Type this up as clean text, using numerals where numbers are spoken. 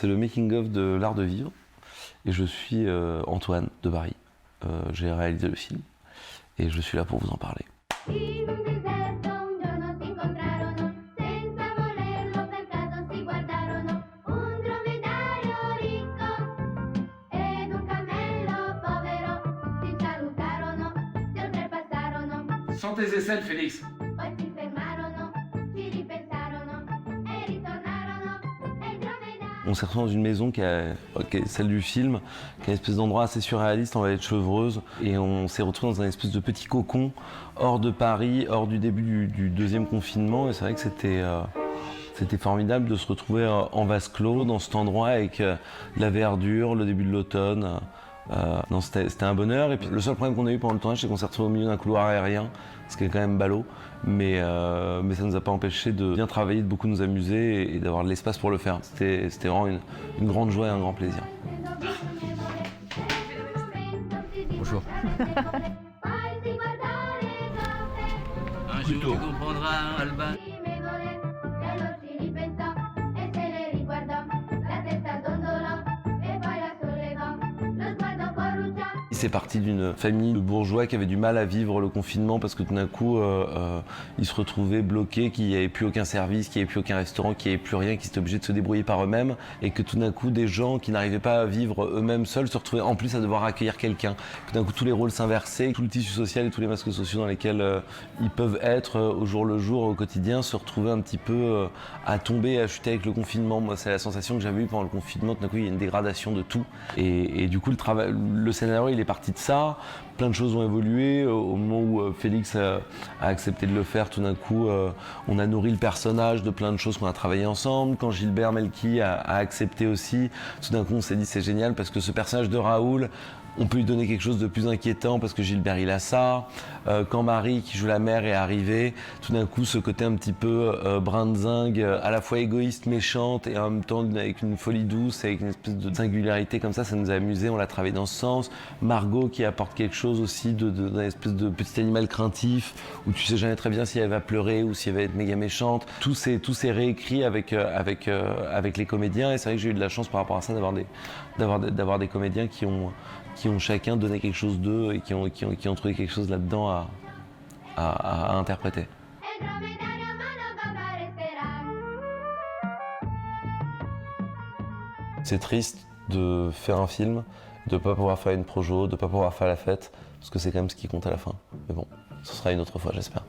C'est le making-of de L'Art de Vivre. Et je suis Antoine de Barry. J'ai réalisé le film. Et je suis là pour vous en parler. Sans tes aisselles, Félix. On s'est retrouvé dans une maison qui est celle du film, qui est une espèce d'endroit assez surréaliste en vallée de Chevreuse. Et on s'est retrouvé dans un espèce de petit cocon, hors de Paris, hors du début du deuxième confinement. Et c'est vrai que c'était formidable de se retrouver en vase clos, dans cet endroit, avec la verdure, le début de l'automne. Non, c'était un bonheur. Et puis le seul problème qu'on a eu pendant le tournage, c'est qu'on s'est retrouvé au milieu d'un couloir aérien, ce qui est quand même ballot. Mais ça ne nous a pas empêché de bien travailler, de beaucoup nous amuser et d'avoir de l'espace pour le faire. C'était vraiment une grande joie et un grand plaisir. Bonjour. Un jour tu comprendras, Alban. C'est parti d'une famille de bourgeois qui avait du mal à vivre le confinement parce que tout d'un coup, ils se retrouvaient bloqués, qu'il n'y avait plus aucun service, qu'il n'y avait plus aucun restaurant, qu'il n'y avait plus rien, qu'ils étaient obligés de se débrouiller par eux-mêmes et que tout d'un coup, des gens qui n'arrivaient pas à vivre eux-mêmes seuls se retrouvaient en plus à devoir accueillir quelqu'un. Que d'un coup, tous les rôles s'inversaient, tout le tissu social et tous les masques sociaux dans lesquels ils peuvent être au jour le jour, au quotidien, se retrouvaient un petit peu à tomber, à chuter avec le confinement. Moi, c'est la sensation que j'avais eue pendant le confinement. Tout d'un coup, il y a une dégradation de tout. Et du coup, le scénario, il est parti de ça. Plein de choses ont évolué. Au moment où Félix a accepté de le faire, tout d'un coup, on a nourri le personnage de plein de choses qu'on a travaillé ensemble. Quand Gilbert Melki a accepté aussi, tout d'un coup, on s'est dit c'est génial parce que ce personnage de Raoul, on peut lui donner quelque chose de plus inquiétant parce que Gilbert il a ça. Quand Marie qui joue la mère est arrivée, tout d'un coup ce côté un petit peu brin de zingue, à la fois égoïste, méchante et en même temps avec une folie douce, avec une espèce de singularité comme ça nous a amusé, on l'a travaillé dans ce sens. Margot qui apporte quelque chose aussi d'une espèce de petit animal craintif où tu sais jamais très bien si elle va pleurer ou si elle va être méga méchante. Tout s'est réécrit avec les comédiens et c'est vrai que j'ai eu de la chance par rapport à ça d'avoir des comédiens qui ont chacun donné quelque chose d'eux et qui ont trouvé quelque chose là-dedans à interpréter. C'est triste de faire un film, de ne pas pouvoir faire une projo, de ne pas pouvoir faire la fête, parce que c'est quand même ce qui compte à la fin. Mais bon, ce sera une autre fois, j'espère.